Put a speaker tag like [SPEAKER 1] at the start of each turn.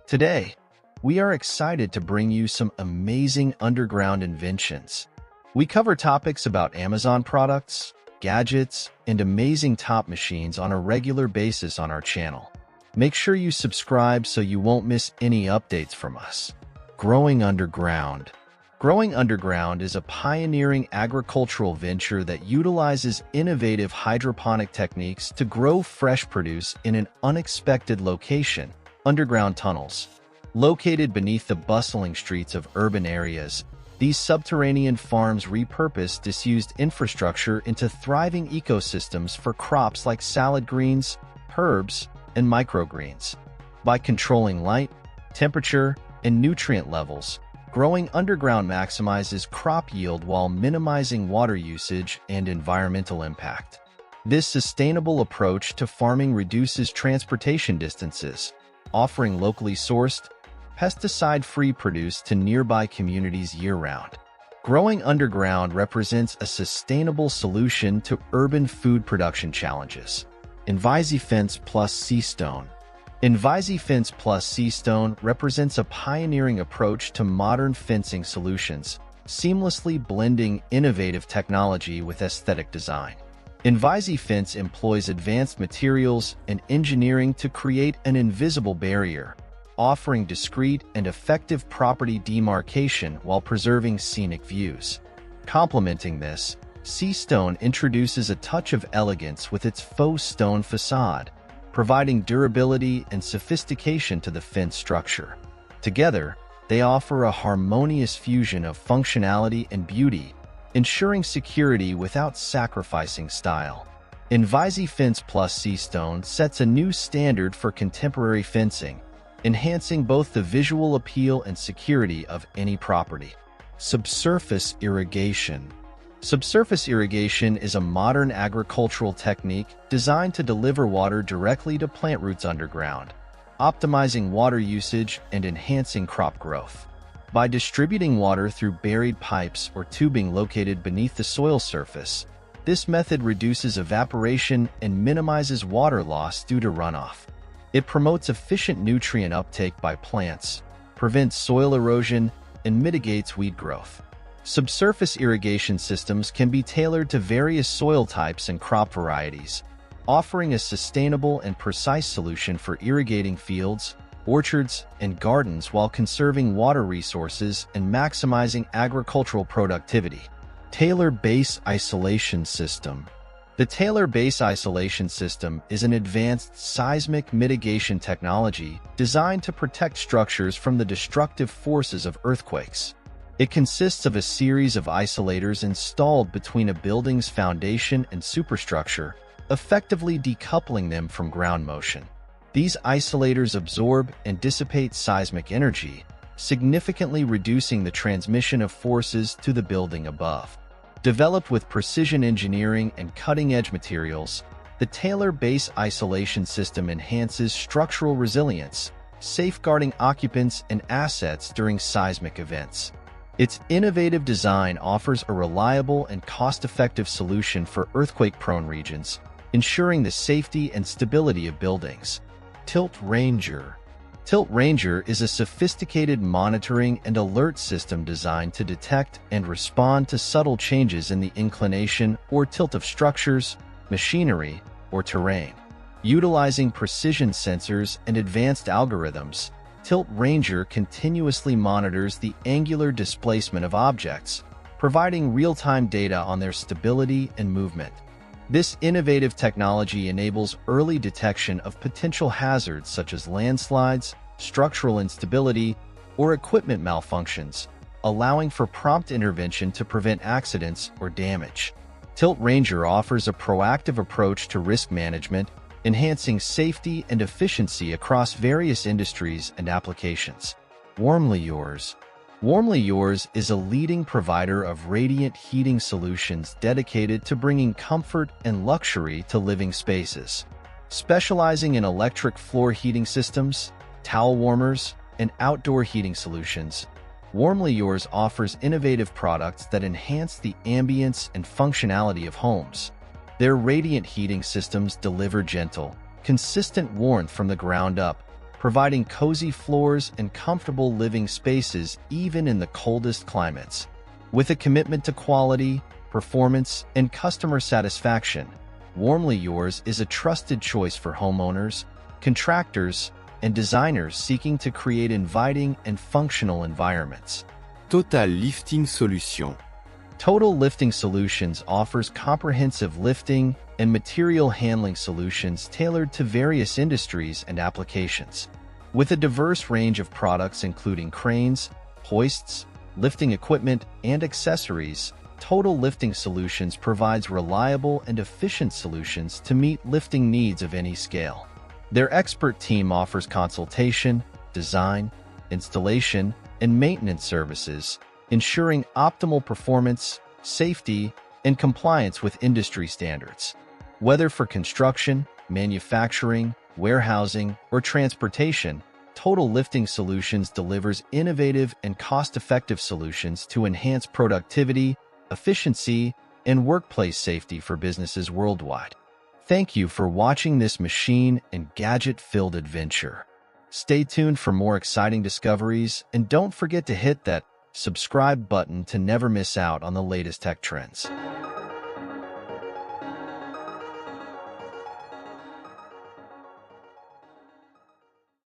[SPEAKER 1] Today, we are excited to bring you some amazing underground inventions. We cover topics about Amazon products, gadgets, and amazing top machines on a regular basis on our channel. Make sure you subscribe so you won't miss any updates from us. Growing underground. Growing underground is a pioneering agricultural venture that utilizes innovative hydroponic techniques to grow fresh produce in an unexpected location, underground tunnels. Located beneath the bustling streets of urban areas, these subterranean farms repurpose disused infrastructure into thriving ecosystems for crops like salad greens, herbs, and microgreens. By controlling light, temperature, and nutrient levels, growing underground maximizes crop yield while minimizing water usage and environmental impact. This sustainable approach to farming reduces transportation distances, offering locally sourced, pesticide-free produce to nearby communities year-round. Growing underground represents a sustainable solution to urban food production challenges. Inventions plus Seastone. Inventions plus Seastone represents a pioneering approach to modern fencing solutions, seamlessly blending innovative technology with aesthetic design. Inventions employs advanced materials and engineering to create an invisible barrier, offering discreet and effective property demarcation while preserving scenic views. Complementing this, Seastone introduces a touch of elegance with its faux stone facade, providing durability and sophistication to the fence structure. Together, they offer a harmonious fusion of functionality and beauty, ensuring security without sacrificing style. Inventions plus Seastone sets a new standard for contemporary fencing, enhancing both the visual appeal and security of any property. Subsurface irrigation. Subsurface irrigation is a modern agricultural technique designed to deliver water directly to plant roots underground, optimizing water usage and enhancing crop growth. By distributing water through buried pipes or tubing located beneath the soil surface, this method reduces evaporation and minimizes water loss due to runoff. It promotes efficient nutrient uptake by plants, prevents soil erosion, and mitigates weed growth. Subsurface irrigation systems can be tailored to various soil types and crop varieties, offering a sustainable and precise solution for irrigating fields, orchards, and gardens while conserving water resources and maximizing agricultural productivity. Tailor Base Isolation System. The Tailor Base Isolation System is an advanced seismic mitigation technology designed to protect structures from the destructive forces of earthquakes. It consists of a series of isolators installed between a building's foundation and superstructure, effectively decoupling them from ground motion. These isolators absorb and dissipate seismic energy, significantly reducing the transmission of forces to the building above. Developed with precision engineering and cutting-edge materials, the Tailor Base Isolation System enhances structural resilience, safeguarding occupants and assets during seismic events. Its innovative design offers a reliable and cost-effective solution for earthquake-prone regions, ensuring the safety and stability of buildings. Tilt Ranger. Tilt Ranger is a sophisticated monitoring and alert system designed to detect and respond to subtle changes in the inclination or tilt of structures, machinery, or terrain. Utilizing precision sensors and advanced algorithms, Tilt Ranger continuously monitors the angular displacement of objects, providing real-time data on their stability and movement. This innovative technology enables early detection of potential hazards such as landslides, structural instability, or equipment malfunctions, allowing for prompt intervention to prevent accidents or damage. Tilt Ranger offers a proactive approach to risk management, enhancing safety and efficiency across various industries and applications. Warmly Yours. Warmly Yours is a leading provider of radiant heating solutions dedicated to bringing comfort and luxury to living spaces. Specializing in electric floor heating systems, towel warmers, and outdoor heating solutions, Warmly Yours offers innovative products that enhance the ambience and functionality of homes. Their radiant heating systems deliver gentle, consistent warmth from the ground up, providing cozy floors and comfortable living spaces even in the coldest climates. With a commitment to quality, performance, and customer satisfaction, Warmly Yours is a trusted choice for homeowners, contractors, and designers seeking to create inviting and functional environments.
[SPEAKER 2] Total Lifting Solution.
[SPEAKER 1] Total Lifting Solutions offers comprehensive lifting and material handling solutions tailored to various industries and applications. With a diverse range of products including cranes, hoists, lifting equipment, and accessories, Total Lifting Solutions provides reliable and efficient solutions to meet lifting needs of any scale. Their expert team offers consultation, design, installation, and maintenance services, ensuring optimal performance, safety, and compliance with industry standards. Whether for construction, manufacturing, warehousing, or transportation, Total Lifting Solutions delivers innovative and cost-effective solutions to enhance productivity, efficiency, and workplace safety for businesses worldwide. Thank you for watching this machine and gadget-filled adventure. Stay tuned for more exciting discoveries, and don't forget to hit that subscribe button to never miss out on the latest tech trends.